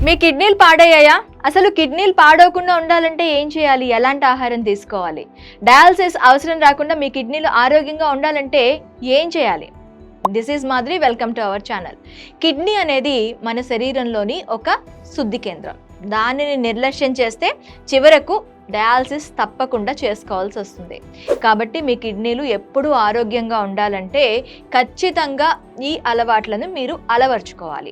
మీ కిడ్నీలు పాడయ్యాయా? అసలు కిడ్నీలు పాడవకుండా ఉండాలంటే ఏం చేయాలి? ఎలాంటి ఆహారం తీసుకోవాలి? డయాలసిస్ అవసరం రాకుండా మీ కిడ్నీలు ఆరోగ్యంగా ఉండాలంటే ఏం చేయాలి? This is Madhuri, welcome to our channel. Kidney అనేది మన శరీరంలోని ఒక శుద్ధి కేంద్రం. దానిని నిర్లక్ష్యం చేస్తే చివరకు డయాలసిస్ తప్పకుండా చేసుకోవాల్సి వస్తుంది. కాబట్టి మీ కిడ్నీలు ఎప్పుడూ ఆరోగ్యంగా ఉండాలంటే ఖచ్చితంగా ఈ అలవాట్లను మీరు అలవర్చుకోవాలి.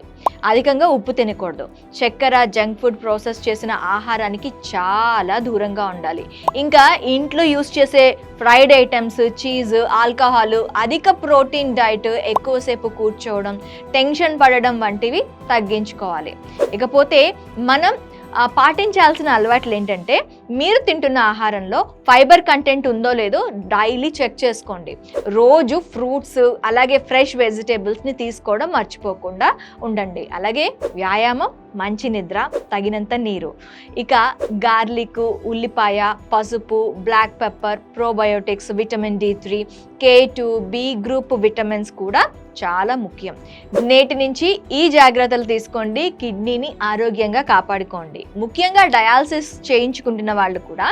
అధికంగా ఉప్పు తినకూడదు. చక్కెర, జంక్ ఫుడ్, ప్రాసెస్ చేసిన ఆహారానికి చాలా దూరంగా ఉండాలి. ఇంకా ఇంట్లో యూస్ చేసే ఫ్రైడ్ ఐటమ్స్, చీజ్, ఆల్కహాల్, అధిక ప్రోటీన్ డైట్, ఎక్కువసేపు కూర్చోవడం, టెన్షన్ పడడం వంటివి తగ్గించుకోవాలి. ఇకపోతే మనం పాటించాల్సిన అలవాట్లు ఏంటంటే, మీరు తింటున్న ఆహారంలో ఫైబర్ కంటెంట్ ఉందో లేదో డైలీ చెక్ చేసుకోండి. రోజు ఫ్రూట్స్ అలాగే ఫ్రెష్ వెజిటేబుల్స్ని తీసుకోవడం మర్చిపోకుండా ఉండండి. అలాగే వ్యాయామం, మంచి నిద్ర, తగినంత నీరు. ఇక గార్లిక్, ఉల్లిపాయ, పసుపు, black pepper, probiotics, vitamin D3, K2, B group vitamins కూడా చాలా ముఖ్యం. నేటి నుంచి ఈ జాగ్రత్తలు తీసుకోండి, కిడ్నీని ఆరోగ్యంగా కాపాడుకోండి. ముఖ్యంగా డయాలసిస్ చేయించుకుంటున్న వాళ్ళు కూడా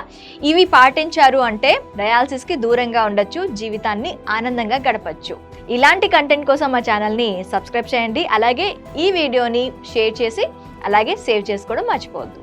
ఇవి పాటించారు అంటే డయాలసిస్కి దూరంగా ఉండొచ్చు, జీవితాన్ని ఆనందంగా గడపచ్చు. ఇలాంటి కంటెంట్ కోసం మా ఛానల్ని సబ్స్క్రైబ్ చేయండి. అలాగే ఈ వీడియోని షేర్ చేసి అలాగే సేవ్ చేసుకోవడం మర్చిపోవద్దు.